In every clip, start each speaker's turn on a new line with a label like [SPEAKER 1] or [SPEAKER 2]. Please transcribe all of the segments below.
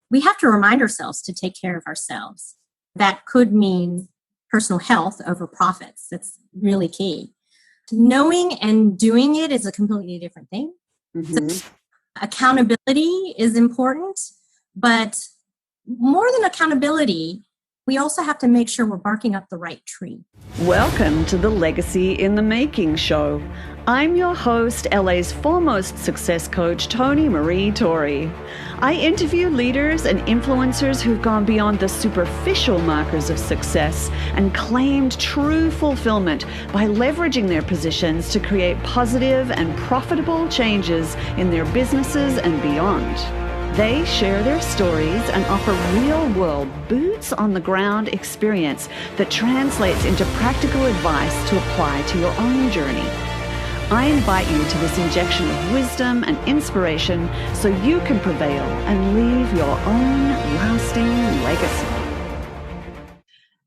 [SPEAKER 1] we have to remind ourselves to take care of ourselves. That could mean personal health over profits. That's really key. Knowing and doing it is a completely different thing.
[SPEAKER 2] Mm-hmm.
[SPEAKER 1] So accountability is important, but more than accountability, we also have to make sure we're barking up the right tree.
[SPEAKER 2] Welcome to the Legacy in the Making show. I'm your host, LA's foremost success coach, Toni Marie Torrey. I interview leaders and influencers who've gone beyond the superficial markers of success and claimed true fulfillment by leveraging their positions to create positive and profitable changes in their businesses and beyond. They share their stories and offer real-world, boots-on-the-ground experience that translates into practical advice to apply to your own journey. I invite you to this injection of wisdom and inspiration so you can prevail and leave your own lasting legacy.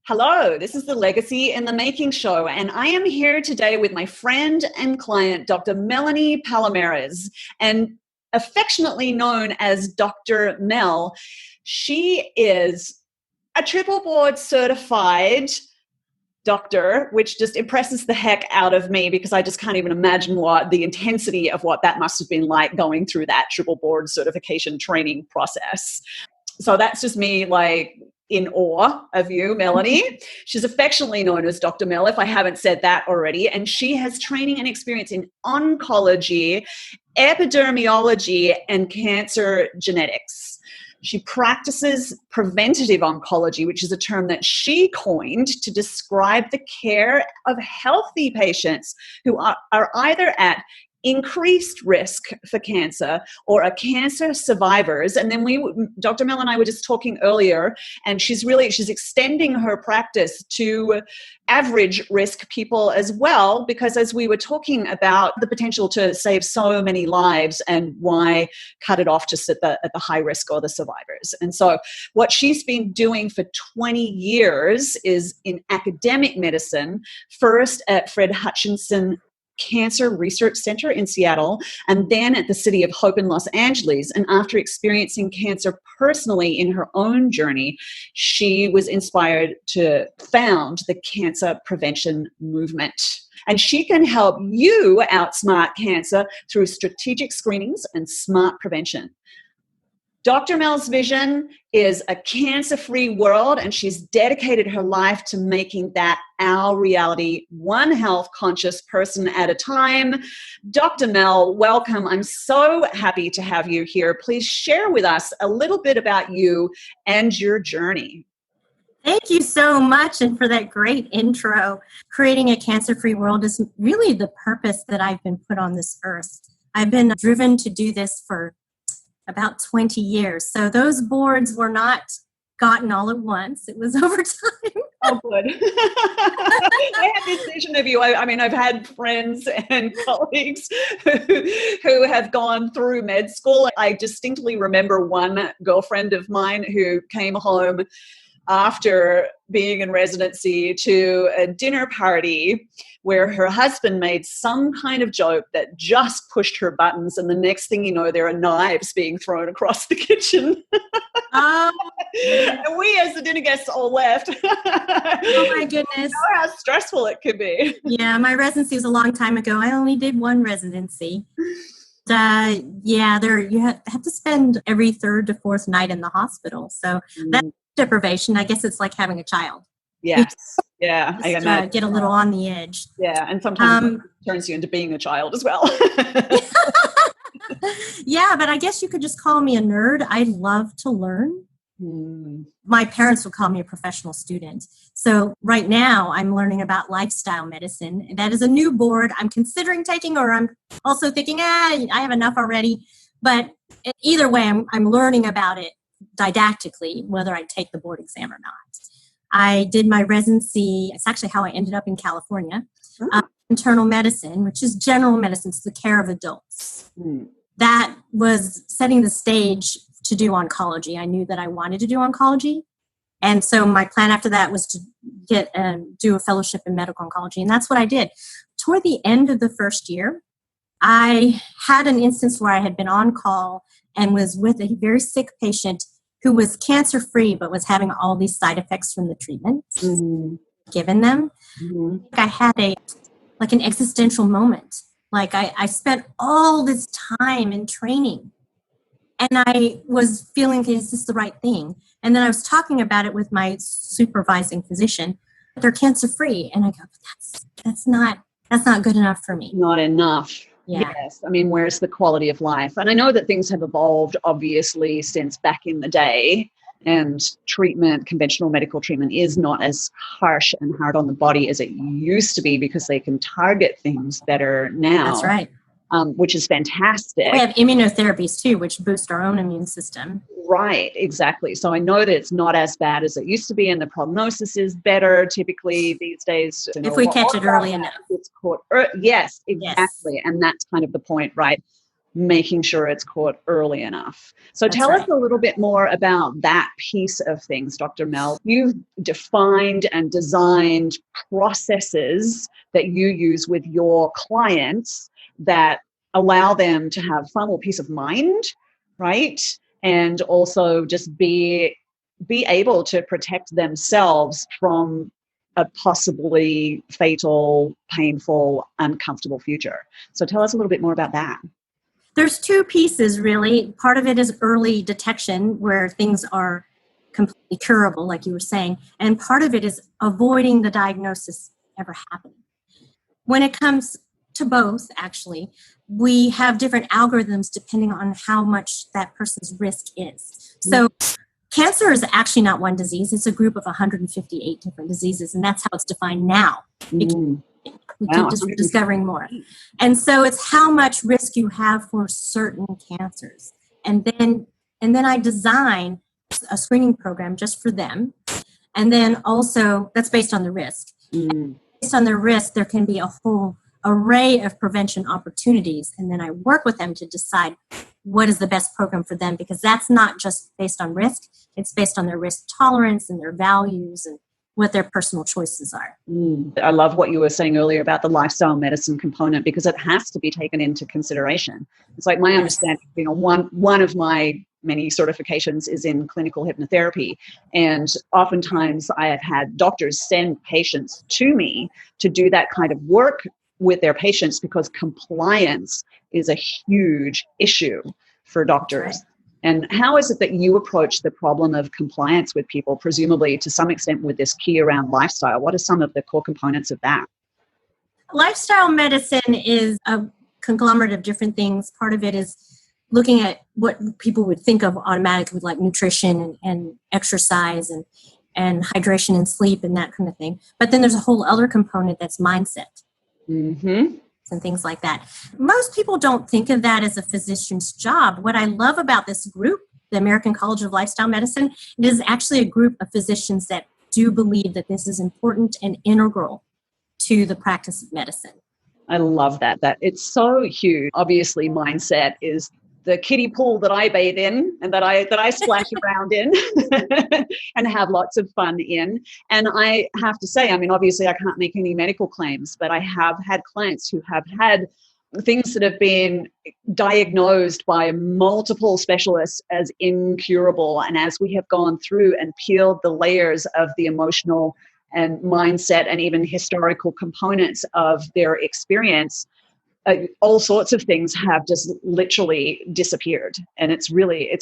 [SPEAKER 2] Hello, this is the Legacy in the Making show, and I am here today with my friend and client, Dr. Melanie Palomares, and affectionately known as Dr. Mel. She is a triple board certified doctor, which just impresses the heck out of me because I just can't even imagine what the intensity of what that must have been like going through that triple board certification training process. So that's just me like in awe of you, Melanie. She's affectionately known as Dr. Mel, if I haven't said that already. And she has training and experience in oncology, epidemiology, and cancer genetics. She practices preventative oncology, which is a term that she coined to describe the care of healthy patients who are either at increased risk for cancer or are cancer survivors. And then Dr. Mel and I were just talking earlier, and she's extending her practice to average risk people as well, because as we were talking about the potential to save so many lives and why cut it off just at the high risk or the survivors. And so what she's been doing for 20 years is in academic medicine, first at Fred Hutchinson Cancer Research Center in Seattle, and then at the City of Hope in Los Angeles. And after experiencing cancer personally in her own journey, she was inspired to found the cancer prevention movement. And she can help you outsmart cancer through strategic screenings and smart prevention. Dr. Mel's vision is a cancer-free world, and she's dedicated her life to making that our reality, one health-conscious person at a time. Dr. Mel, welcome. I'm so happy to have you here. Please share with us a little bit about you and your journey.
[SPEAKER 1] Thank you so much, and for that great intro. Creating a cancer-free world is really the purpose that I've been put on this earth. I've been driven to do this for about 20 years. So those boards were not gotten all at once. It was over time.
[SPEAKER 2] Oh, good. I had this vision of you. I mean, I've had friends and colleagues who have gone through med school. I distinctly remember one girlfriend of mine who came home after being in residency to a dinner party where her husband made some kind of joke that just pushed her buttons, and the next thing you know, there are knives being thrown across the kitchen. And we as the dinner guests all left.
[SPEAKER 1] Oh my goodness.
[SPEAKER 2] You know how stressful it could be.
[SPEAKER 1] Yeah, my residency was a long time ago. I only did one residency. You have to spend every third to fourth night in the hospital. So that's deprivation. I guess it's like having a child.
[SPEAKER 2] Yes. Yeah.
[SPEAKER 1] I get a little on the edge.
[SPEAKER 2] Yeah. And sometimes it turns you into being a child as well.
[SPEAKER 1] Yeah, but I guess you could just call me a nerd. I love to learn. My parents would call me a professional student. So right now I'm learning about lifestyle medicine. That is a new board I'm considering taking, or I'm also thinking, I have enough already. But either way, I'm learning about it didactically, whether I take the board exam or not. I did my residency. It's actually how I ended up in California. Internal medicine, which is general medicine, it's the care of adults. That was setting the stage to do oncology. I knew that I wanted to do oncology. And so my plan after that was to do a fellowship in medical oncology. And that's what I did. Toward the end of the first year, I had an instance where I had been on call and was with a very sick patient who was cancer-free but was having all these side effects from the treatments given them. I had an existential moment. Like I spent all this time in training and I was feeling, is this the right thing? And then I was talking about it with my supervising physician. They're cancer-free. And I go, that's not good enough for me.
[SPEAKER 2] Not enough.
[SPEAKER 1] Yeah.
[SPEAKER 2] Yes. I mean, where's the quality of life? And I know that things have evolved, obviously, since back in the day. And treatment, conventional medical treatment, is not as harsh and hard on the body as it used to be because they can target things better now.
[SPEAKER 1] That's right.
[SPEAKER 2] Which is fantastic.
[SPEAKER 1] We have immunotherapies too, which boost our own immune system.
[SPEAKER 2] Right, exactly. So I know that it's not as bad as it used to be, and the prognosis is better typically these days.
[SPEAKER 1] If we catch it early enough.
[SPEAKER 2] It's caught. Yes, exactly. Yes. And that's kind of the point, right? Making sure it's caught early enough. So tell us a little bit more about that piece of things, Dr. Mel. You've defined and designed processes that you use with your clients that allow them to have far more peace of mind, right? And also just be able to protect themselves from a possibly fatal, painful, uncomfortable future. So tell us a little bit more about that.
[SPEAKER 1] There's two pieces, really. Part of it is early detection, where things are completely curable, like you were saying. And part of it is avoiding the diagnosis ever happening. When it comes to both, actually, we have different algorithms depending on how much that person's risk is. So cancer is actually not one disease. It's a group of 158 different diseases, and that's how it's defined now. We keep discovering more. And so it's how much risk you have for certain cancers. And then I design a screening program just for them. And then also, that's based on the risk. Based on the risk, there can be a whole array of prevention opportunities. And then I work with them to decide what is the best program for them, because that's not just based on risk. It's based on their risk tolerance and their values and what their personal choices are.
[SPEAKER 2] I love what you were saying earlier about the lifestyle medicine component, because it has to be taken into consideration. It's like my understanding, one of my many certifications is in clinical hypnotherapy. And oftentimes I have had doctors send patients to me to do that kind of work with their patients because compliance is a huge issue for doctors. Right. And how is it that you approach the problem of compliance with people, presumably to some extent with this key around lifestyle? What are some of the core components of that?
[SPEAKER 1] Lifestyle medicine is a conglomerate of different things. Part of it is looking at what people would think of automatically, like nutrition and exercise and hydration and sleep and that kind of thing. But then there's a whole other component that's mindset. And things like that. Most people don't think of that as a physician's job. What I love about this group, the American College of Lifestyle Medicine, it is actually a group of physicians that do believe that this is important and integral to the practice of medicine.
[SPEAKER 2] I love that. That it's so huge. Obviously, mindset is the kiddie pool that I bathe in and that I splash around in and have lots of fun in. And I have to say, I mean, obviously I can't make any medical claims, but I have had clients who have had things that have been diagnosed by multiple specialists as incurable. And as we have gone through and peeled the layers of the emotional and mindset and even historical components of their experience, all sorts of things have just literally disappeared. And it's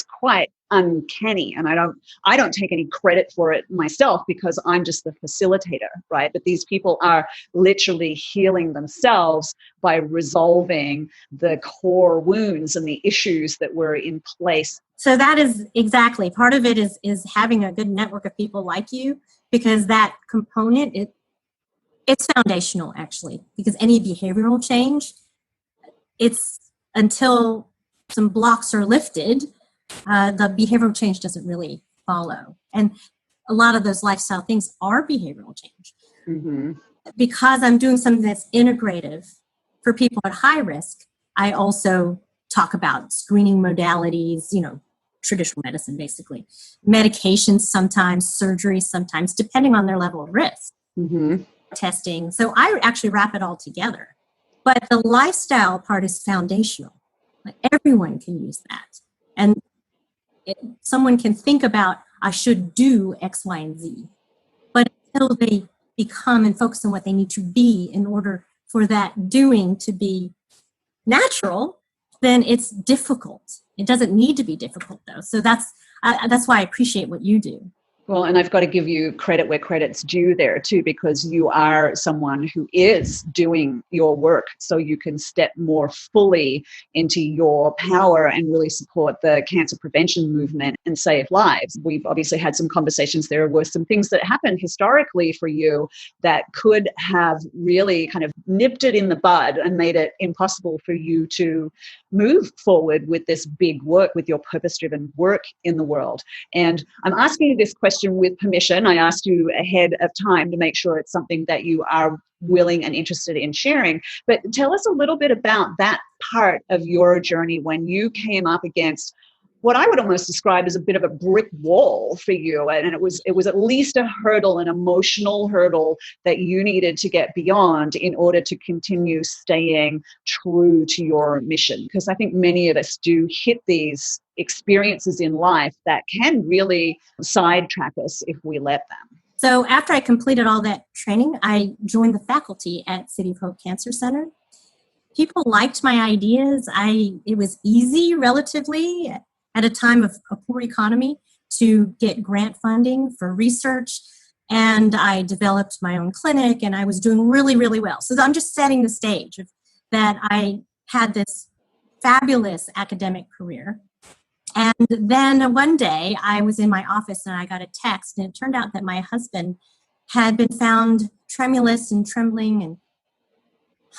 [SPEAKER 2] quite uncanny. And I don't take any credit for it myself because I'm just the facilitator, right? But these people are literally healing themselves by resolving the core wounds and the issues that were in place.
[SPEAKER 1] So that is exactly part of it is having a good network of people like you, because that component, it's foundational actually, because any behavioral change, it's until some blocks are lifted, the behavioral change doesn't really follow. And a lot of those lifestyle things are behavioral change. Because I'm doing something that's integrative for people at high risk, I also talk about screening modalities, traditional medicine, basically. Medications sometimes, surgery sometimes, depending on their level of risk. Testing. So I actually wrap it all together. But the lifestyle part is foundational. Like everyone can use that. And someone can think about, I should do X, Y, and Z. But until they become and focus on what they need to be in order for that doing to be natural, then it's difficult. It doesn't need to be difficult, though. So that's why I appreciate what you do.
[SPEAKER 2] Well, and I've got to give you credit where credit's due there too, because you are someone who is doing your work, so you can step more fully into your power and really support the cancer prevention movement and save lives. We've obviously had some conversations. There were some things that happened historically for you that could have really kind of nipped it in the bud and made it impossible for you to move forward with this big work, with your purpose-driven work in the world. And I'm asking you this question with permission. I asked you ahead of time to make sure it's something that you are willing and interested in sharing. But tell us a little bit about that part of your journey when you came up against what I would almost describe as a bit of a brick wall for you. And it was at least a hurdle, an emotional hurdle that you needed to get beyond in order to continue staying true to your mission. Because I think many of us do hit these experiences in life that can really sidetrack us if we let them.
[SPEAKER 1] So after I completed all that training, I joined the faculty at City of Hope Cancer Center. People liked my ideas. It was easy relatively at a time of a poor economy to get grant funding for research. And I developed my own clinic and I was doing really, really well. So I'm just setting the stage of that I had this fabulous academic career. And then one day I was in my office and I got a text, and it turned out that my husband had been found tremulous and trembling and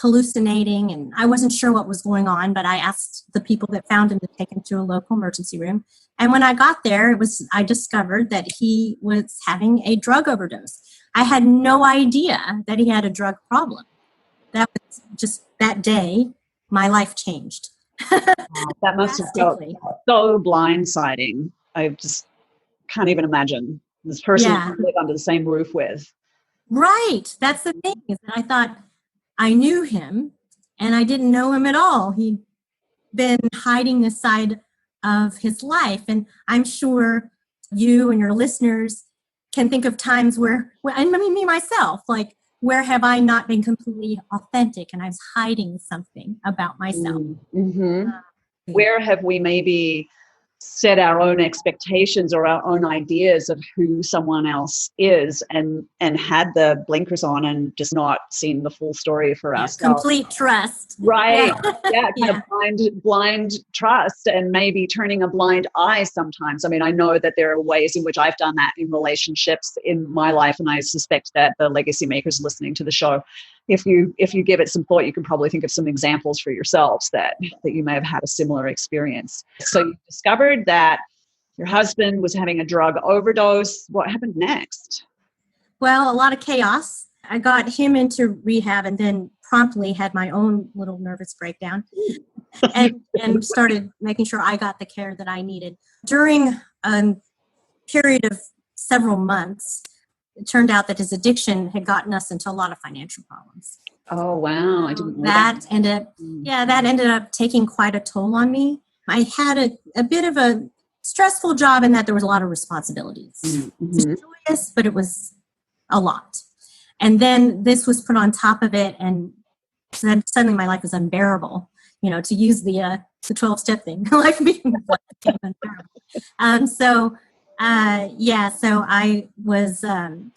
[SPEAKER 1] hallucinating, and I wasn't sure what was going on, but I asked the people that found him to take him to a local emergency room. And when I got there, I discovered that he was having a drug overdose. I had no idea that he had a drug problem. That was just that day, my life changed.
[SPEAKER 2] That must have felt so blindsiding. I just can't even imagine this person to live under the same roof with.
[SPEAKER 1] Right. That's the thing, is that I thought I knew him and I didn't know him at all. He'd been hiding this side of his life. And I'm sure you and your listeners can think of times where I mean, me myself, like, where have I not been completely authentic and I was hiding something about myself?
[SPEAKER 2] Mm-hmm. Where have we maybe set our own expectations or our own ideas of who someone else is and had the blinkers on and just not seen the full story for us?
[SPEAKER 1] Complete trust.
[SPEAKER 2] Right. Kind of blind trust, and maybe turning a blind eye sometimes. I mean, I know that there are ways in which I've done that in relationships in my life, and I suspect that the legacy makers listening to the show, if you give it some thought, you can probably think of some examples for yourselves that you may have had a similar experience. So you discovered that your husband was having a drug overdose. What happened next?
[SPEAKER 1] Well, a lot of chaos. I got him into rehab and then promptly had my own little nervous breakdown and started making sure I got the care that I needed. During a period of several months, it turned out that his addiction had gotten us into a lot of financial problems.
[SPEAKER 2] Oh, wow. I didn't know
[SPEAKER 1] that. That ended up taking quite a toll on me. I had a bit of a stressful job in that there was a lot of responsibilities. Mm-hmm. It was joyous, but it was a lot. And then this was put on top of it, and then suddenly my life was unbearable. You know, to use the 12-step thing, life became unbearable. So I was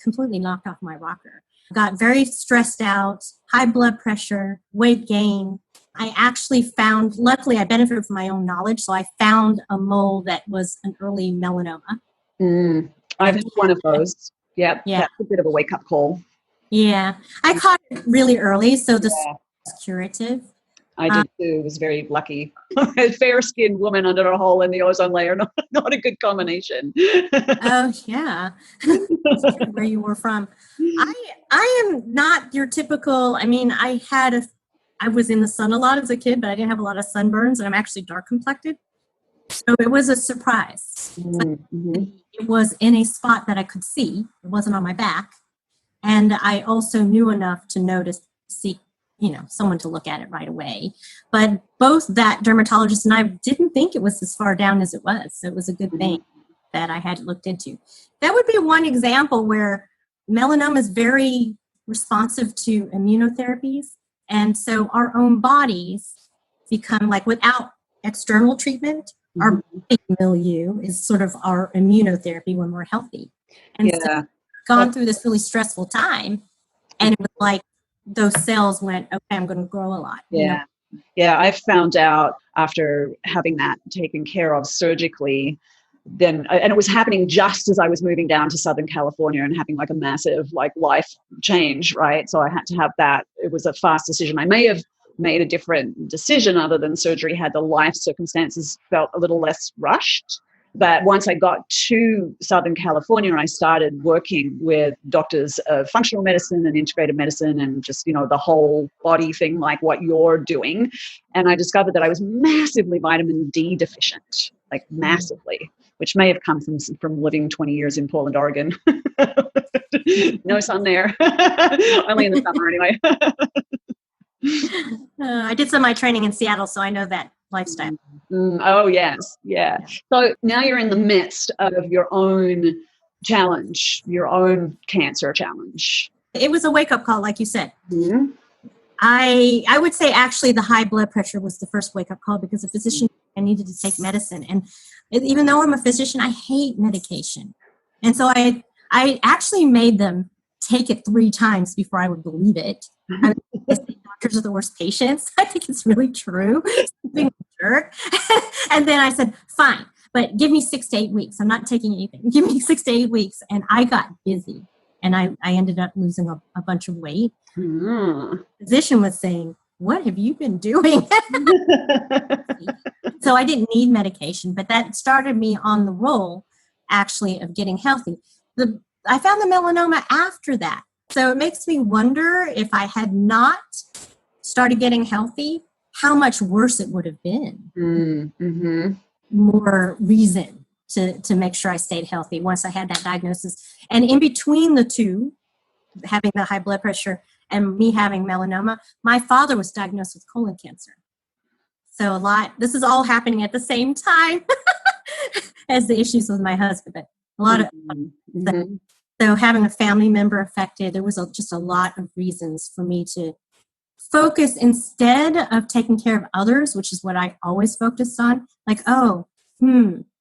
[SPEAKER 1] completely knocked off my rocker. Got very stressed out, high blood pressure, weight gain. I actually found, luckily I benefited from my own knowledge, so I found a mole that was an early melanoma.
[SPEAKER 2] I've had one of those. Yep. Yeah. That's a bit of a wake-up call.
[SPEAKER 1] Yeah. I caught it really early, so this was curative.
[SPEAKER 2] I did too. Was very lucky. A fair-skinned woman under a hole in the ozone layer, not a good combination.
[SPEAKER 1] Oh, yeah. Where you were from. I am not your typical, I mean, I was in the sun a lot as a kid, but I didn't have a lot of sunburns, and I'm actually dark complected. So it was a surprise. Mm-hmm. It was in a spot that I could see. It wasn't on my back. And I also knew enough to know to seek, someone to look at it right away. But both that dermatologist and I didn't think it was as far down as it was. So it was a good thing that I had looked into. That would be one example where melanoma is very responsive to immunotherapies. And so our own bodies become like, without external treatment, our body milieu is sort of our immunotherapy when we're healthy. And so gone through this really stressful time, and it was like those cells went, okay, I'm going to grow a lot.
[SPEAKER 2] Yeah. Yeah, I found out after having that taken care of surgically, and it was happening just as I was moving down to Southern California and having like a massive life change, right? So I had to have that. It was a fast decision. I may have made a different decision other than surgery had the life circumstances felt a little less rushed. But once I got to Southern California, I started working with doctors of functional medicine and integrative medicine and just, the whole body thing, like what you're doing. And I discovered that I was massively vitamin D deficient, like massively, which may have come from living 20 years in Portland, Oregon. No sun there. Only in the summer anyway.
[SPEAKER 1] I did some of my training in Seattle, so I know that lifestyle.
[SPEAKER 2] Oh, yes. Yeah. So now you're in the midst of your own challenge, your own cancer challenge.
[SPEAKER 1] It was a wake-up call, like you said.
[SPEAKER 2] Mm-hmm.
[SPEAKER 1] I would say actually the high blood pressure was the first wake-up call, because a physician, I needed to take medicine. And even though I'm a physician, I hate medication. And so I actually made them take it 3 times before I would believe it. I mean, doctors are the worst patients. I think it's really true. Being a jerk. And then I said, fine, but give me 6 to 8 weeks. I'm not taking anything. Give me 6 to 8 weeks. And I got busy. And I ended up losing a bunch of weight. The physician was saying, what have you been doing? So I didn't need medication, but that started me on the roll, actually, of getting healthy. I found the melanoma after that. So it makes me wonder, if I had not started getting healthy, how much worse it would have been.
[SPEAKER 2] Mm-hmm.
[SPEAKER 1] More reason to make sure I stayed healthy once I had that diagnosis. And in between the two, having the high blood pressure and me having melanoma, my father was diagnosed with colon cancer. So this is all happening at the same time as the issues with my husband, but a lot of So having a family member affected, there was just a lot of reasons for me to focus, instead of taking care of others, which is what I always focused on, like,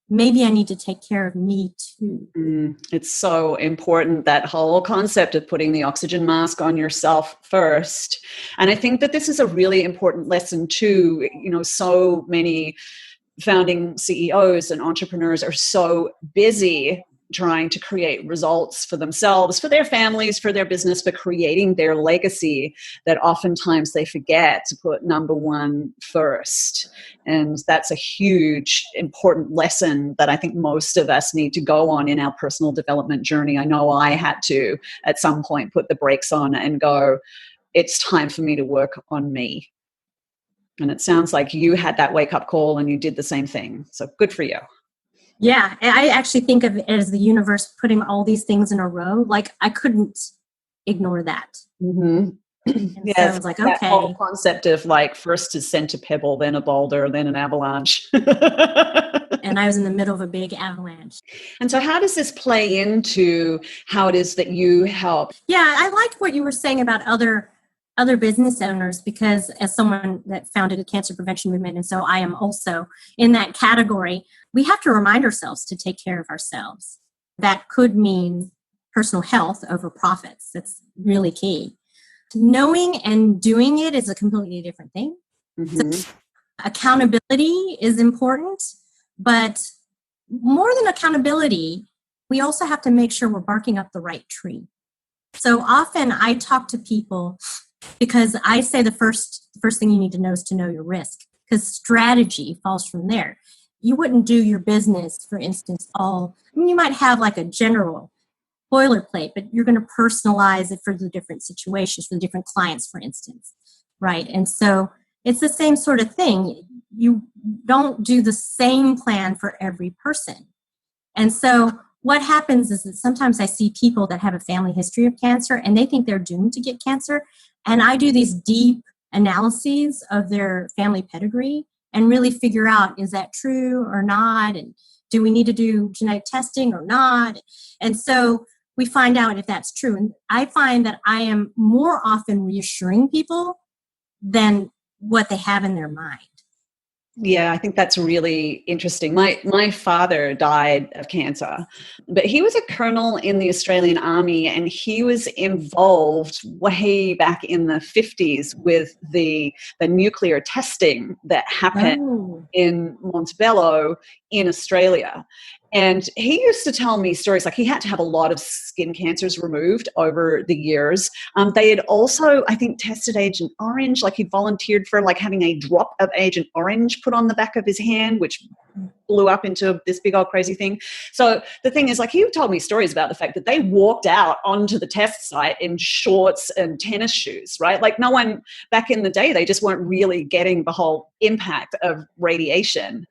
[SPEAKER 1] maybe I need to take care of me too.
[SPEAKER 2] It's so important, that whole concept of putting the oxygen mask on yourself first. And I think that this is a really important lesson too. So many founding CEOs and entrepreneurs are so busy trying to create results for themselves, for their families, for their business, for creating their legacy, that oftentimes they forget to put number one first. And that's a huge, important lesson that I think most of us need to go on in our personal development journey. I know I had to, at some point, put the brakes on and go, it's time for me to work on me. And it sounds like you had that wake-up call and you did the same thing. So good for you.
[SPEAKER 1] Yeah, I actually think of it as the universe putting all these things in a row. Like, I couldn't ignore that.
[SPEAKER 2] Mm-hmm.
[SPEAKER 1] So I was like, okay.
[SPEAKER 2] That whole concept of first is sent a pebble, then a boulder, then an avalanche.
[SPEAKER 1] And I was in the middle of a big avalanche.
[SPEAKER 2] And so how does this play into how it is that you help?
[SPEAKER 1] Yeah, I liked what you were saying about other business owners, because as someone that founded a cancer prevention movement, and so I am also in that category, we have to remind ourselves to take care of ourselves. That could mean personal health over profits. That's really key. Knowing and doing it is a completely different thing. So accountability is important, but more than accountability, we also have to make sure we're barking up the right tree. So often I talk to people, because I say the first thing you need to know is to know your risk, because strategy falls from there. You wouldn't do your business, for instance, you might have like a general boilerplate, but you're going to personalize it for the different situations, for the different clients, for instance, right? And so it's the same sort of thing. You don't do the same plan for every person. And so what happens is that sometimes I see people that have a family history of cancer and they think they're doomed to get cancer. And I do these deep analyses of their family pedigree and really figure out, is that true or not? And do we need to do genetic testing or not? And so we find out if that's true. And I find that I am more often reassuring people than what they have in their mind.
[SPEAKER 2] Yeah, I think that's really interesting. My father died of cancer, but he was a colonel in the Australian Army, and he was involved way back in the 50s with the nuclear testing that happened in Montebello in Australia. And he used to tell me stories, like he had to have a lot of skin cancers removed over the years. They had also, I think, tested Agent Orange, like he volunteered for like having a drop of Agent Orange put on the back of his hand, which blew up into this big old crazy thing. So the thing is, like, he told me stories about the fact that they walked out onto the test site in shorts and tennis shoes, right? Like no one back in the day, they just weren't really getting the whole impact of radiation.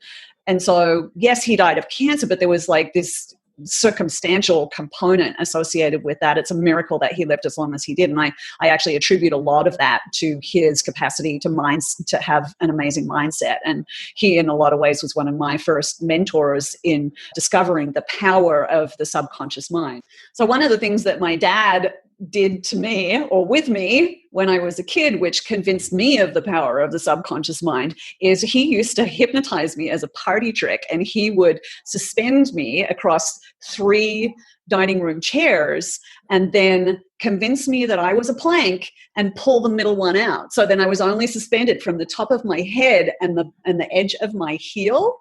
[SPEAKER 2] And so, yes, he died of cancer, but there was like this circumstantial component associated with that. It's a miracle that he lived as long as he did. And I actually attribute a lot of that to his capacity to have an amazing mindset. And he, in a lot of ways, was one of my first mentors in discovering the power of the subconscious mind. So one of the things that my dad did to me or with me when I was a kid, which convinced me of the power of the subconscious mind, is he used to hypnotize me as a party trick, and he would suspend me across 3 dining room chairs and then convince me that I was a plank and pull the middle one out. So then I was only suspended from the top of my head and the edge of my heel.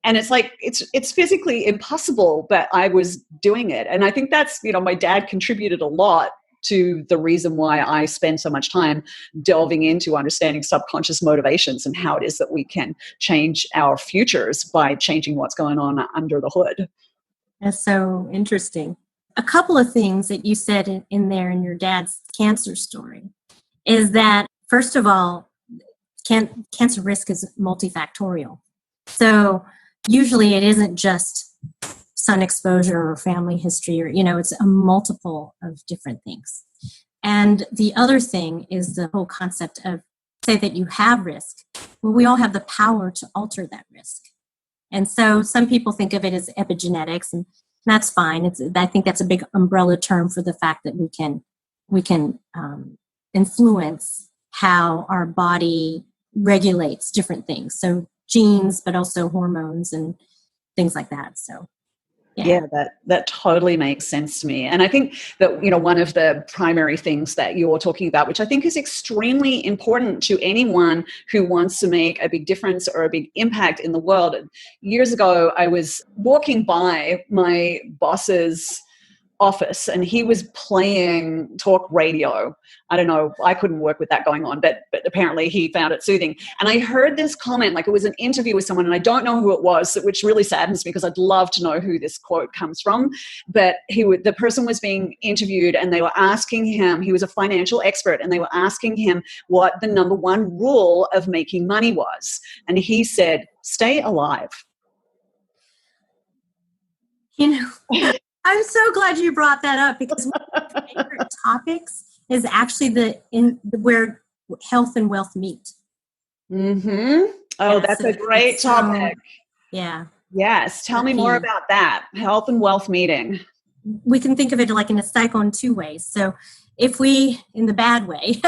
[SPEAKER 2] And it's like, it's physically impossible, but I was doing it. And I think that's, my dad contributed a lot to the reason why I spend so much time delving into understanding subconscious motivations and how it is that we can change our futures by changing what's going on under the hood.
[SPEAKER 1] That's so interesting. A couple of things that you said in there in your dad's cancer story is that, first of all, cancer risk is multifactorial. So usually it isn't just sun exposure or family history, or, it's a multiple of different things. And the other thing is the whole concept of, say that you have risk. Well, we all have the power to alter that risk. And so some people think of it as epigenetics, and that's fine. I think that's a big umbrella term for the fact that we can influence how our body regulates different things. So genes, but also hormones and things like that. So,
[SPEAKER 2] yeah, that totally makes sense to me. And I think that, one of the primary things that you're talking about, which I think is extremely important to anyone who wants to make a big difference or a big impact in the world. Years ago, I was walking by my boss's office and he was playing talk radio. I don't know, I couldn't work with that going on, but apparently he found it soothing. And I heard this comment, like it was an interview with someone, and I don't know who it was, which really saddens me because I'd love to know who this quote comes from. But the person was being interviewed and they were asking him, he was a financial expert, and they were asking him what the number one rule of making money was. And he said, stay alive.
[SPEAKER 1] I'm so glad you brought that up, because one of my favorite topics is actually where health and wealth meet.
[SPEAKER 2] Mm-hmm. Oh, that's a great topic.
[SPEAKER 1] Yeah.
[SPEAKER 2] Yes. Tell me more about that. Health and wealth meeting.
[SPEAKER 1] We can think of it like in a cycle in 2 ways. So in the bad way,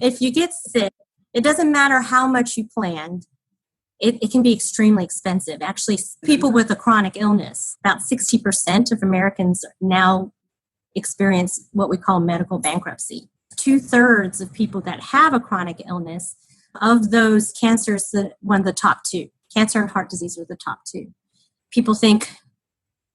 [SPEAKER 1] if you get sick, it doesn't matter how much you planned. It can be extremely expensive. Actually, people with a chronic illness, about 60% of Americans now experience what we call medical bankruptcy. 2/3 of people that have a chronic illness, of those cancers, one of the top 2, cancer and heart disease are the top 2. People think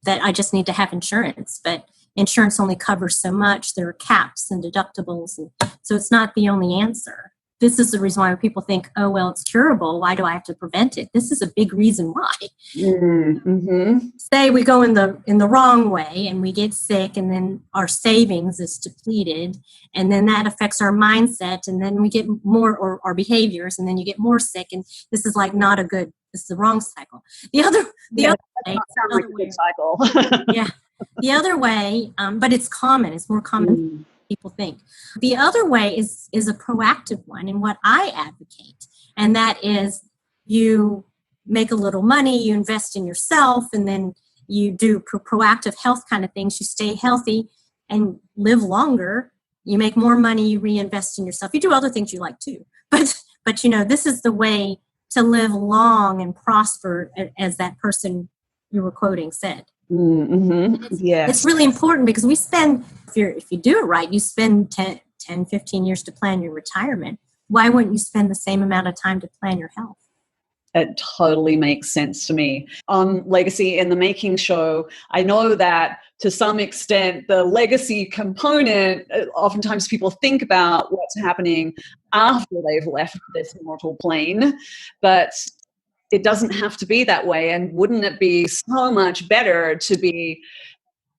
[SPEAKER 1] that I just need to have insurance, but insurance only covers so much. There are caps and deductibles, and so it's not the only answer. This is the reason why people think, oh, well, it's curable. Why do I have to prevent it? This is a big reason why.
[SPEAKER 2] Mm-hmm.
[SPEAKER 1] Say we go in the wrong way and we get sick, and then our savings is depleted, and then that affects our mindset, and then we get more, or our behaviors, and then you get more sick, and this is like not a good, this is the wrong cycle. The other way,
[SPEAKER 2] cycle.
[SPEAKER 1] yeah, the other way, but it's common. It's more common. people think. The other way is a proactive one, and what I advocate, and that is you make a little money, you invest in yourself, and then you do proactive health kind of things. You stay healthy and live longer. You make more money, you reinvest in yourself. You do other things you like too. But this is the way to live long and prosper, as that person you were quoting said.
[SPEAKER 2] Mm-hmm. Yes.
[SPEAKER 1] It's really important because we spend, if you do it right, you spend 10, 15 years to plan your retirement. Why wouldn't you spend the same amount of time to plan your health?
[SPEAKER 2] It totally makes sense to me. On Legacy in the Making show, I know that to some extent, the legacy component, oftentimes people think about what's happening after they've left this mortal plane, but it doesn't have to be that way. And wouldn't it be so much better to be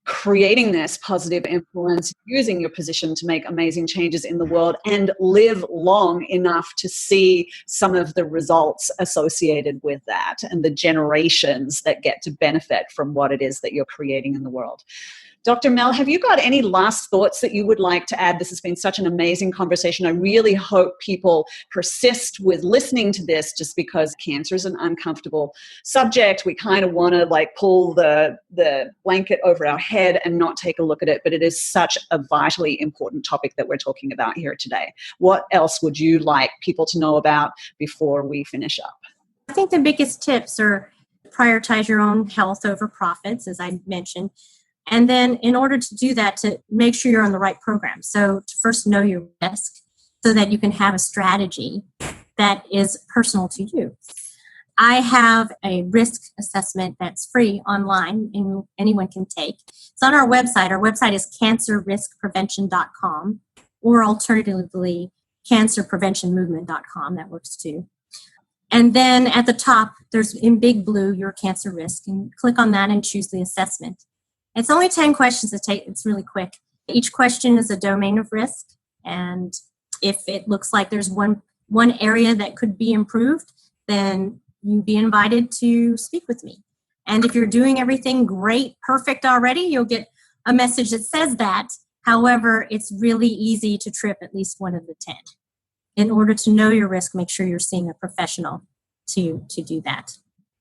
[SPEAKER 2] creating this positive influence, using your position to make amazing changes in the world and live long enough to see some of the results associated with that and the generations that get to benefit from what it is that you're creating in the world. Dr. Mel, have you got any last thoughts that you would like to add? This has been such an amazing conversation. I really hope people persist with listening to this, just because cancer is an uncomfortable subject. We kind of want to pull the blanket over our head and not take a look at it, but it is such a vitally important topic that we're talking about here today. What else would you like people to know about before we finish up?
[SPEAKER 1] I think the biggest tips are prioritize your own health over profits, as I mentioned. And then in order to do that, to make sure you're on the right program. So to first know your risk so that you can have a strategy that is personal to you. I have a risk assessment that's free online and anyone can take. It's on our website. Our website is cancerriskprevention.com, or alternatively, cancerpreventionmovement.com. That works too. And then at the top, there's in big blue, your cancer risk, and click on that and choose the assessment. It's only 10 questions to take. It's really quick. Each question is a domain of risk. And if it looks like there's one area that could be improved, then you'd be invited to speak with me. And if you're doing everything great, perfect already, you'll get a message that says that. However, it's really easy to trip at least one of the 10. In order to know your risk, make sure you're seeing a professional to do that.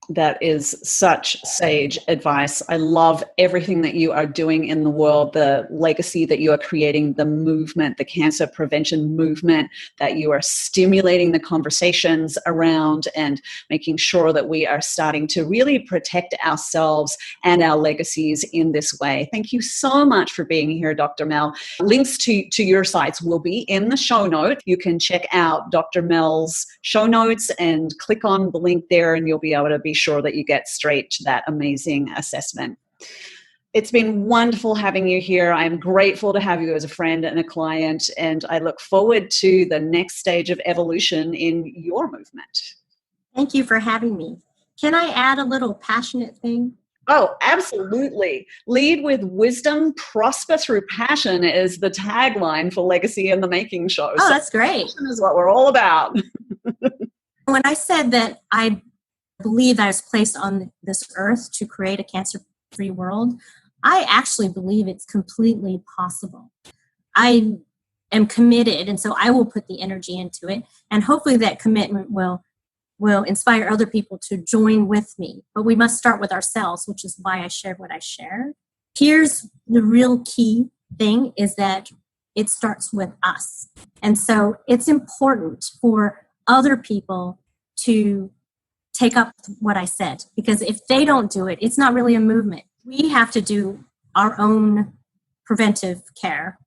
[SPEAKER 2] That is such sage advice. I love everything that you are doing in the world, the legacy that you are creating, the movement, the cancer prevention movement, that you are stimulating the conversations around and making sure that we are starting to really protect ourselves and our legacies in this way. Thank you so much for being here, Dr. Mel. Links to your sites will be in the show notes. You can check out Dr. Mel's show notes and click on the link there, and you'll be able to be sure that you get straight to that amazing assessment. It's been wonderful having you here. I'm grateful to have you as a friend and a client, and I look forward to the next stage of evolution in your movement.
[SPEAKER 1] Thank you for having me. Can I add a little passionate thing?
[SPEAKER 2] Oh, absolutely. Lead with wisdom, prosper through passion is the tagline for Legacy in the Making show.
[SPEAKER 1] Oh, that's great.
[SPEAKER 2] Passion is what we're all about.
[SPEAKER 1] When I said that I believe I was placed on this earth to create a cancer-free world, I actually believe it's completely possible. I am committed, and so I will put the energy into it, and hopefully that commitment will inspire other people to join with me. But we must start with ourselves, which is why I shared what I shared. Here's the real key thing, is that it starts with us. And so it's important for other people to take up what I said, because if they don't do it, it's not really a movement. We have to do our own preventive care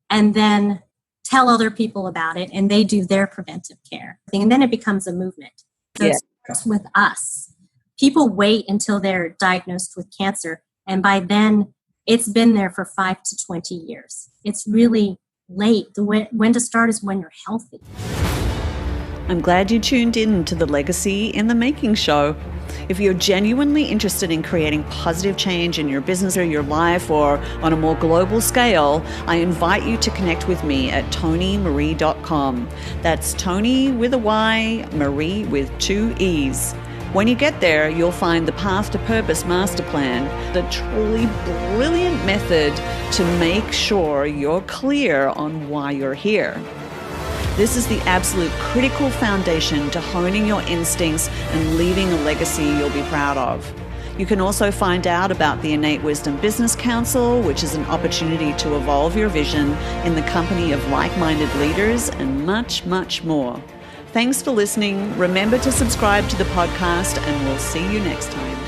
[SPEAKER 1] and then tell other people about it, and they do their preventive care. And then it becomes a movement. So It starts with us. People wait until they're diagnosed with cancer, and by then it's been there for 5 to 20 years. It's really late. When to start is when you're healthy.
[SPEAKER 2] I'm glad you tuned in to the Legacy in the Making show. If you're genuinely interested in creating positive change in your business or your life, or on a more global scale, I invite you to connect with me at tonymarie.com. That's Tony with a Y, Marie with 2 E's. When you get there, you'll find the Path to Purpose Master Plan, the truly brilliant method to make sure you're clear on why you're here. This is the absolute critical foundation to honing your instincts and leaving a legacy you'll be proud of. You can also find out about the Innate Wisdom Business Council, which is an opportunity to evolve your vision in the company of like-minded leaders, and much, much more. Thanks for listening. Remember to subscribe to the podcast, and we'll see you next time.